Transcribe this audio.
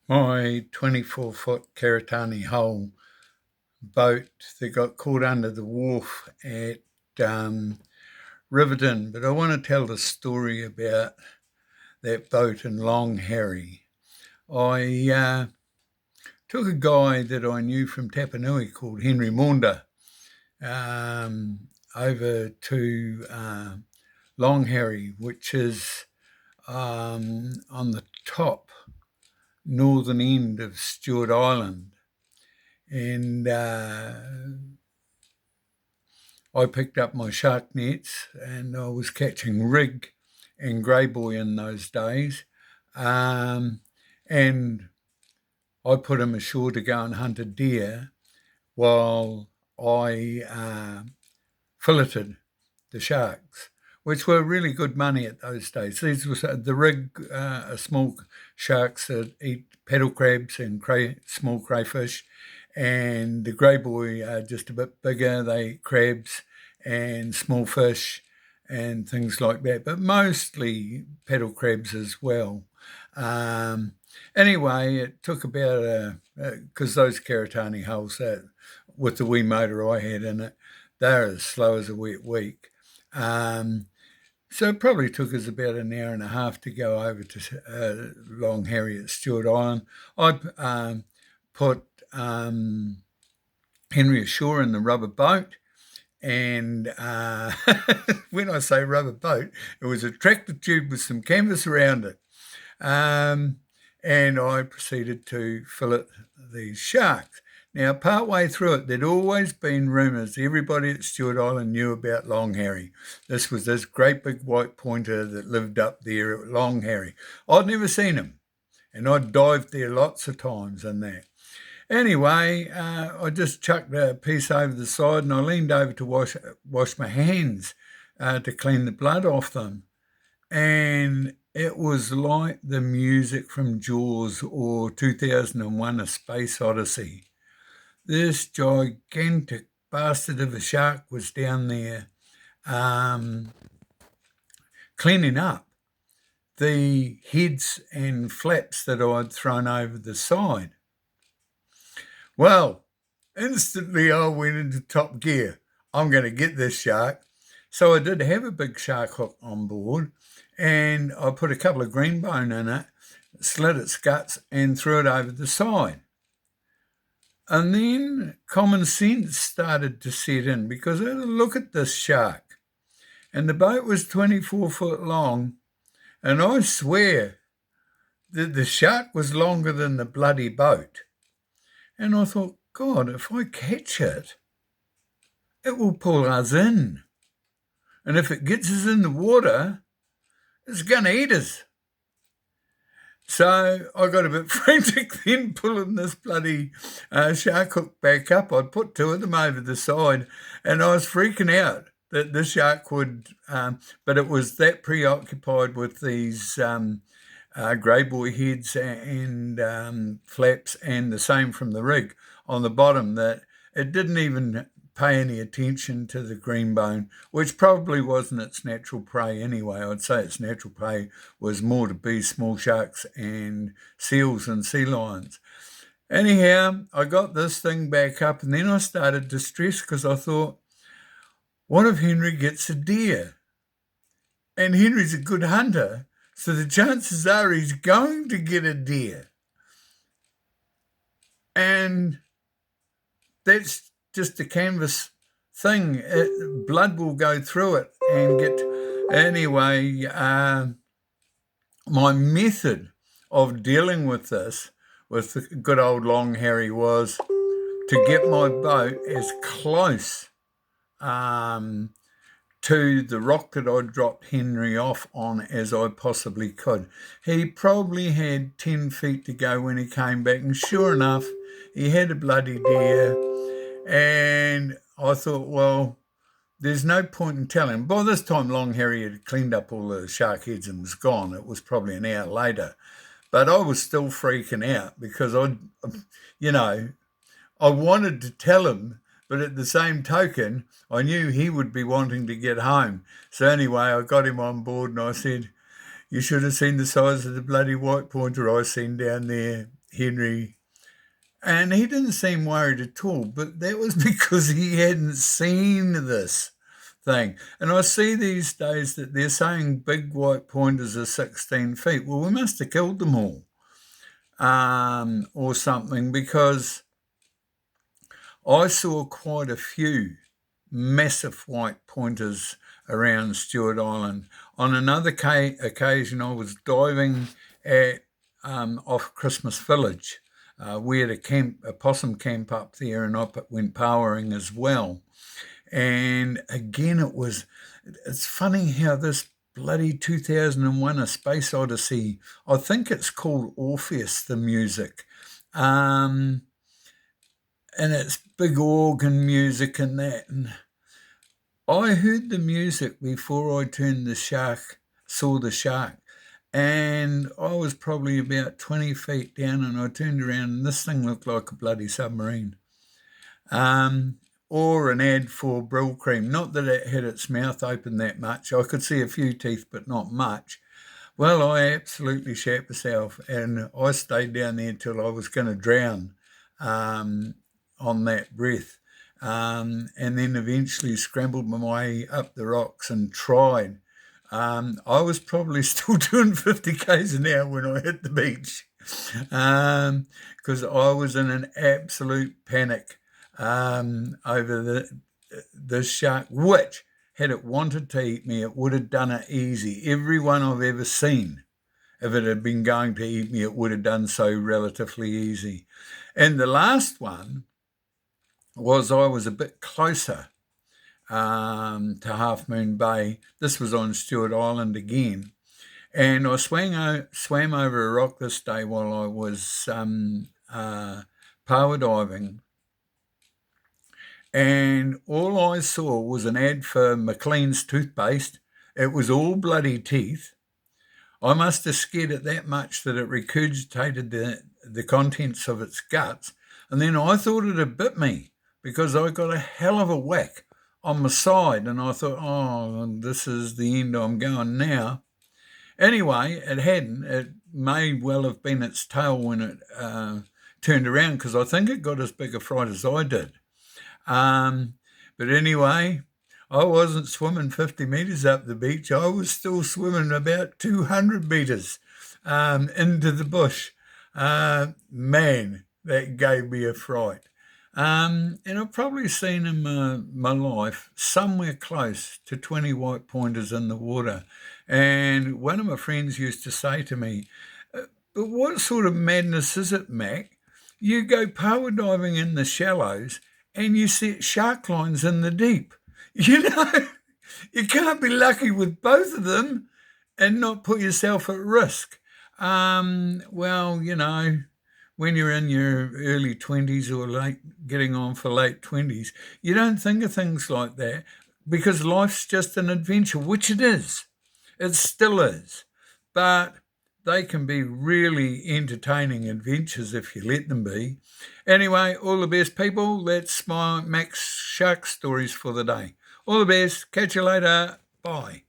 My 24-foot Keratani hull boat that got caught under the wharf at Riverton. But I want to tell the story about that boat and Long Harry. I took a guy that I knew from Tapanui called Henry Maunda over to Long Harry, which is on the top northern end of Stewart Island. And I picked up my shark nets and I was catching rig and grey boy in those days. And I put him ashore to go and hunt a deer while I filleted the sharks, which were really good money at those days. These were the rig, small sharks that eat paddle crabs and small crayfish, and the grey boy are just a bit bigger. They eat crabs and small fish and things like that, but mostly paddle crabs as well. Anyway, it took about because those Keratani hulls with the wee motor I had in it, they're as slow as a wet week. So it probably took us about an hour and a half to go over to Long Harry at Stewart Island. I put Henry ashore in the rubber boat, and when I say rubber boat, it was a tractor tube with some canvas around it. And I proceeded to fillet these sharks. Now, partway through it, there'd always been rumours. Everybody at Stewart Island knew about Long Harry. This was this great big white pointer that lived up there at Long Harry. I'd never seen him, and I'd dived there lots of times and that. Anyway, I just chucked a piece over the side and I leaned over to wash my hands to clean the blood off them. And it was like the music from Jaws or 2001: A Space Odyssey. This gigantic bastard of a shark was down there cleaning up the heads and flaps that I'd thrown over the side. Well, instantly I went into top gear. I'm going to get this shark. So I did have a big shark hook on board, and I put a couple of greenbone in it, slit its guts and threw it over the side. And then common sense started to set in because I had a look at this shark. And the boat was 24 foot long, and I swear that the shark was longer than the bloody boat. And I thought, God, if I catch it, it will pull us in. And if it gets us in the water, it's going to eat us. So I got a bit frantic then, pulling this bloody shark hook back up. I'd put two of them over the side, and I was freaking out that the shark would, but it was that preoccupied with these grey boy heads and flaps, and the same from the rig on the bottom, that it didn't even pay any attention to the greenbone, which probably wasn't its natural prey anyway. I'd say its natural prey was more to be small sharks and seals and sea lions. Anyhow, I got this thing back up, and then I started to stress because I thought, what if Henry gets a deer? And Henry's a good hunter, so the chances are he's going to get a deer. And that's just a canvas thing. Blood will go through it and get... Anyway, my method of dealing with this, with the good old Long Harry, was to get my boat as close to the rock that I dropped Henry off on as I possibly could. He probably had 10 feet to go when he came back, and sure enough, he had a bloody deer. And I thought, well, there's no point in telling. By this time, Long Harry had cleaned up all the shark heads and was gone. It was probably an hour later. But I was still freaking out because I wanted to tell him, but at the same token, I knew he would be wanting to get home. So anyway, I got him on board and I said, you should have seen the size of the bloody white pointer I seen down there. Henry. And he didn't seem worried at all, but that was because he hadn't seen this thing. And I see these days that they're saying big white pointers are 16 feet. Well, we must have killed them all or something, because I saw quite a few massive white pointers around Stewart Island. On another occasion, I was diving at off Christmas Village. We had a possum camp up there, and I went powering as well. And again, it's funny how this bloody 2001 A Space Odyssey, I think it's called Orpheus, the music. And it's big organ music and that. And I heard the music before I saw the shark. And I was probably about 20 feet down, and I turned around and this thing looked like a bloody submarine. Or an ad for Brylcreem. Not that it had its mouth open that much. I could see a few teeth, but not much. Well, I absolutely shat myself, and I stayed down there till I was going to drown on that breath. And then eventually scrambled my way up the rocks and tried. I was probably still doing 50 k's an hour when I hit the beach, because I was in an absolute panic over the shark, which, had it wanted to eat me, it would have done it easy. Every one I've ever seen, if it had been going to eat me, it would have done so relatively easy. And the last one was I was a bit closer to Half Moon Bay. This was on Stewart Island again. And I swam over a rock this day while I was power diving. And all I saw was an ad for McLean's toothpaste. It was all bloody teeth. I must have scared it that much that it regurgitated the contents of its guts. And then I thought it had bit me, because I got a hell of a whack on my side. And I thought, oh, this is the end, I'm going now. Anyway, it hadn't. It may well have been its tail when it turned around, because I think it got as big a fright as I did. But anyway, I wasn't swimming 50 metres up the beach. I was still swimming about 200 metres into the bush. Man, that gave me a fright. And I've probably seen in my life somewhere close to 20 white pointers in the water. And one of my friends used to say to me, but what sort of madness is it, Mac? You go power diving in the shallows and you set shark lines in the deep. You can't be lucky with both of them and not put yourself at risk. Well, when you're in your early 20s or getting on for late 20s, you don't think of things like that, because life's just an adventure, which it is. It still is. But they can be really entertaining adventures if you let them be. Anyway, all the best, people. That's my Max Shark stories for the day. All the best. Catch you later. Bye.